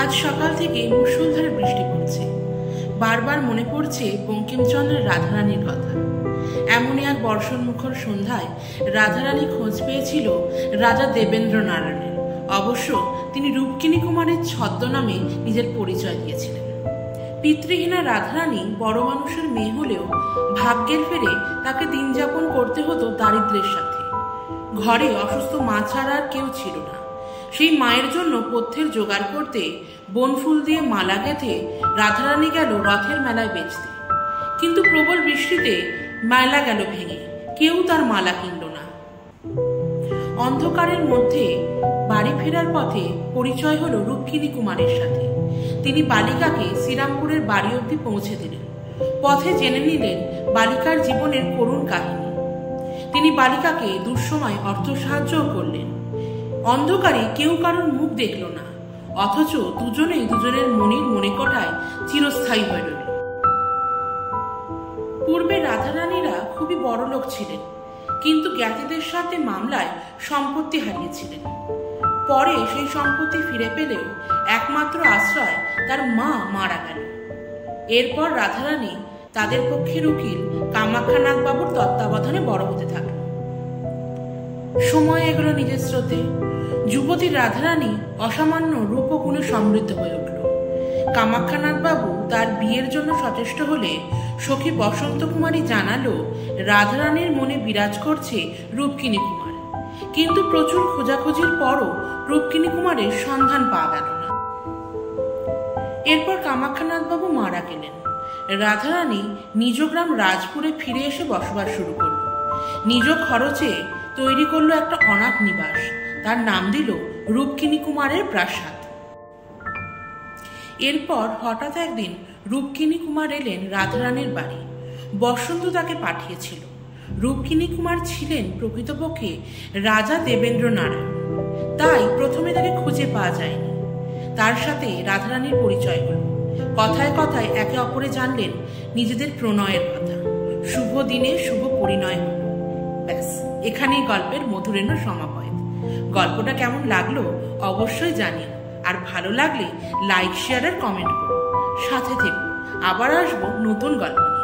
আজ সকাল থেকে মুষলধারে বৃষ্টি পড়ছে। বারবার মনে পড়ছে বঙ্কিমচন্দ্রের রাধারানীর কথা। এমনই এক বর্ষণমুখর সন্ধ্যায় রাধারানী খোঁজ পেয়েছিল রাজা দেবেন্দ্র নারায়ণের। অবশ্য তিনি রূপকিনী কুমারের ছদ্মনামে নিজের পরিচয় দিয়েছিলেন। পিতৃহীনা রাধারানী বড় মানুষের মেয়ে হলেও ভাগ্যের ফেরে তাকে দিন যাপন করতে হতো দারিদ্র্যের সাথে। ঘরে অসুস্থ মা ছাড়া আর কেউ ছিল না। সেই মায়ের জন্য পথ্যের জোগাড় করতে বনফুল দিয়ে মালা গেঁথে রাধারানী গেল রথের মেলায় বেচতে। কিন্তু প্রবল বৃষ্টিতে মেলা গেল ভেঙে, কেউ তার মালা কিনল না। অন্ধকারের মধ্যে বাড়ি ফেরার পথে পরিচয় হলো রূপকিনী কুমারের সাথে। তিনি বালিকাকে শ্রীরামপুরের বাড়ি অবধি পৌঁছে দিলেন। পথে জেনে নিলেন বালিকার জীবনের করুণ কাহিনী। তিনি বালিকাকে দুঃসময় অর্থ সাহায্যও করলেন। অন্ধকারে কেউ কারোর মুখ দেখল না, অথচ দুজনেই দুজনের মনের মনিকোঠায় চিরস্থায়ী হয়ে রইল। পূর্বে রাধারানীরা খুবই বড় লোক ছিলেন, কিন্তু জ্ঞাতিদের সাথে মামলায় সম্পত্তি হারিয়েছিলেন। পরে সেই সম্পত্তি ফিরে পেলেও একমাত্র আশ্রয় তার মা মারা গেল। এরপর রাধারানী তাদের পক্ষের উকিল কামাখ্যানাথ বাবুর তত্ত্বাবধানে বড় হতে থাকল। সময় এগুলো নিজের স্রোতে। যুবতী রাধারানী অসামান্য রূপ ও গুণে সমৃদ্ধ হয়ে উঠল। কামাখ্যানাথ বাবু তার বিয়ের জন্য সচেষ্ট হলে সখী বসন্ত কুমারী জানালো রাধারানীর মনে বিরাজ করছে রূপকিনী কুমার। কিন্তু প্রচুর খোঁজাখুঁজির পরও রূপকিনী কুমারের সন্ধান পাওয়া গেল না। এরপর কামাখ্যানাথ বাবু মারা গেলেন। রাধারানী নিজ গ্রাম রাজপুরে ফিরে এসে বসবাস শুরু করল। নিজ খরচে তৈরি করলো একটা অনাথ নিবাস। তার নাম দিল রূপকিনী কুমারের প্রাসাদ। এরপর হঠাৎ একদিন রূপকিনী কুমার এলেন রাধারানীর বাড়ি। বসন্ত তাকে পাঠিয়েছিল। রূপকিনী কুমার ছিলেন প্রকৃতপক্ষে রাজা দেবেন্দ্র নারায়ণ, তাই প্রথমে তাকে খুঁজে পাওয়া যায়নি। তার সাথে রাধারানীর পরিচয় হল। কথায় কথায় একে অপরে জানলেন নিজেদের প্রণয়ের কথা। শুভ দিনে শুভ পরিণয় হল। ব্যাস, এখানেই গল্পের মধুরেণ সমাপয়েত। গল্পটা কেমন লাগলো অবশ্যই জানিও, আর ভালো লাগলে লাইক, শেয়ার আর কমেন্ট করো। সাথে থেকো, আবার আসবো নতুন গল্প।